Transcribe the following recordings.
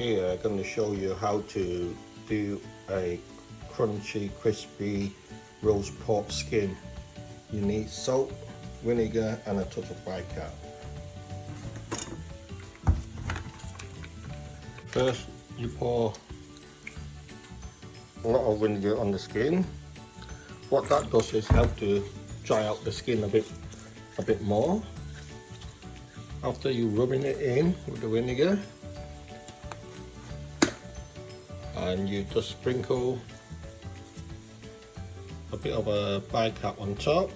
here I'm going to show you how to do a crunchy, crispy roast pork skin. You need salt, vinegar and a touch of bicarb. First you pour a lot of vinegar on the skin. What that does is help to dry out the skin a bit more. After you rubbing it in with the vinegar, and you just sprinkle a bit of a bicarb on top,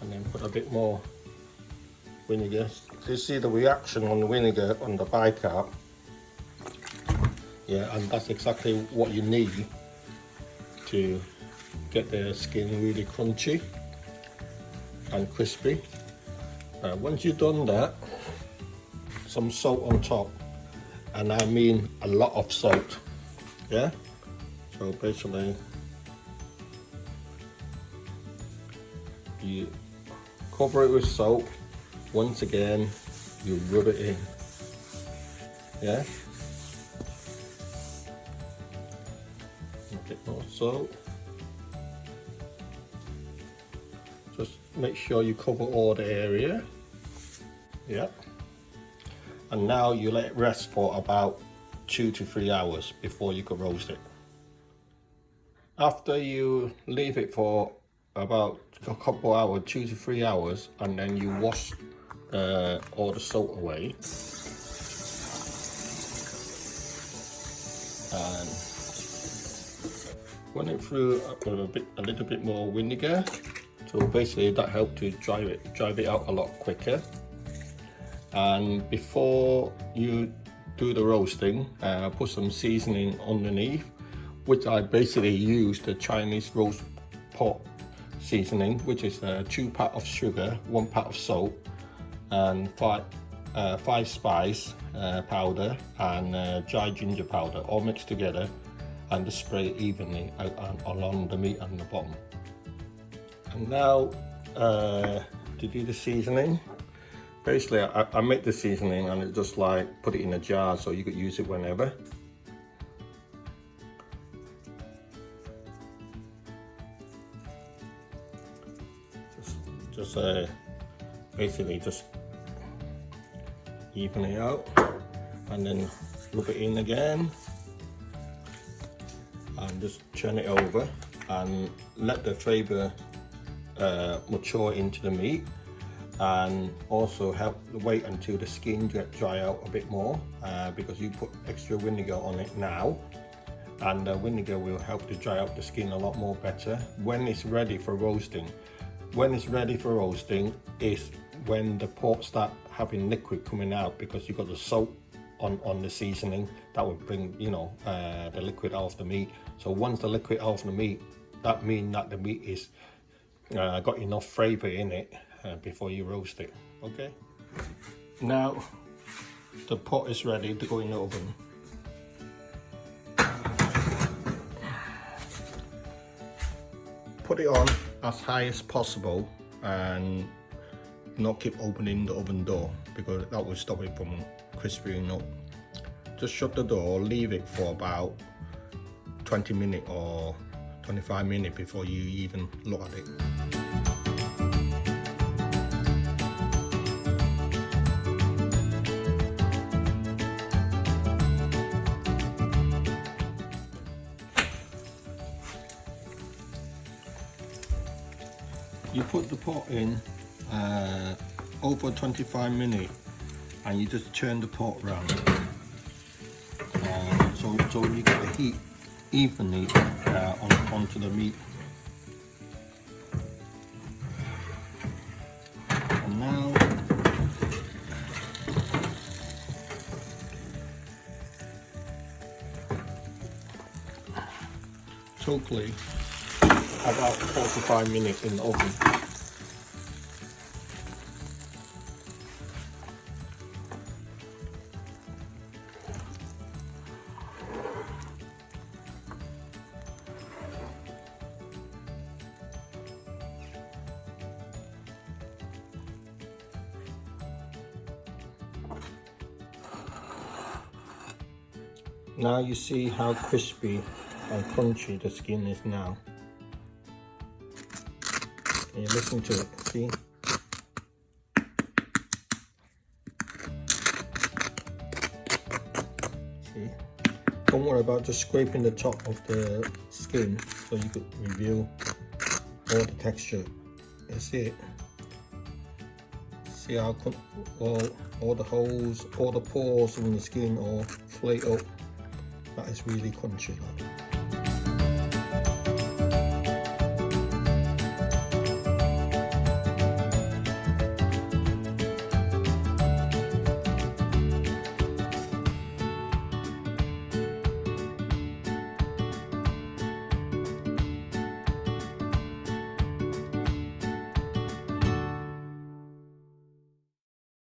and then put a bit more vinegar. You see the reaction on the vinegar on the bicarb? Yeah, and that's exactly what you need to get the skin really crunchy and crispy. Once you've done that, some salt on top, and I mean a lot of salt. Yeah, so basically you cover it with salt. Once again you rub it in. Yeah, a bit more salt. Just make sure you cover all the area. Yeah, and now you let it rest for about 2 to 3 hours before you can roast it. After you leave it for about a couple hours, 2 to 3 hours, and then you wash all the salt away, and run it through a little bit more vinegar. So basically that helped to dry it out a lot quicker. And before you do the roasting, put some seasoning underneath, which I basically use the Chinese roast pork seasoning, which is 2 parts of sugar, 1 part of salt, and 5 spice powder and dry ginger powder, all mixed together, and just spray it evenly along the meat and the bottom. And now to do the seasoning, basically I make the seasoning and it just like put it in a jar so you could use it whenever. Just basically just even it out and then rub it in again and just turn it over and let the flavour mature into the meat, and also help wait until the skin get dry out a bit more, because you put extra vinegar on it now, and the vinegar will help to dry out the skin a lot more better when it's ready for roasting. When it's ready for roasting is when the pork start having liquid coming out, because you've got the salt on the seasoning that will bring, you know, the liquid out of the meat. So once the liquid out of the meat, that means that the meat is got enough flavor in it before you roast it. Okay, now the pot is ready to go in the oven. Put it on as high as possible and not keep opening the oven door, because that will stop it from crisping up. Just shut the door, leave it for about 20 minutes or 25 minutes before you even look at it. You put the pot in over 25 minutes and you just turn the pot around, so you get the heat evenly onto the meat. And now totally about 45 minutes in the oven. Now you see how crispy and crunchy the skin is now. Can you listen to it? See? See? Don't worry about just scraping the top of the skin so you could reveal all the texture. You see it? See how all the holes, all the pores in the skin all flake up. That is really crunchy. Like.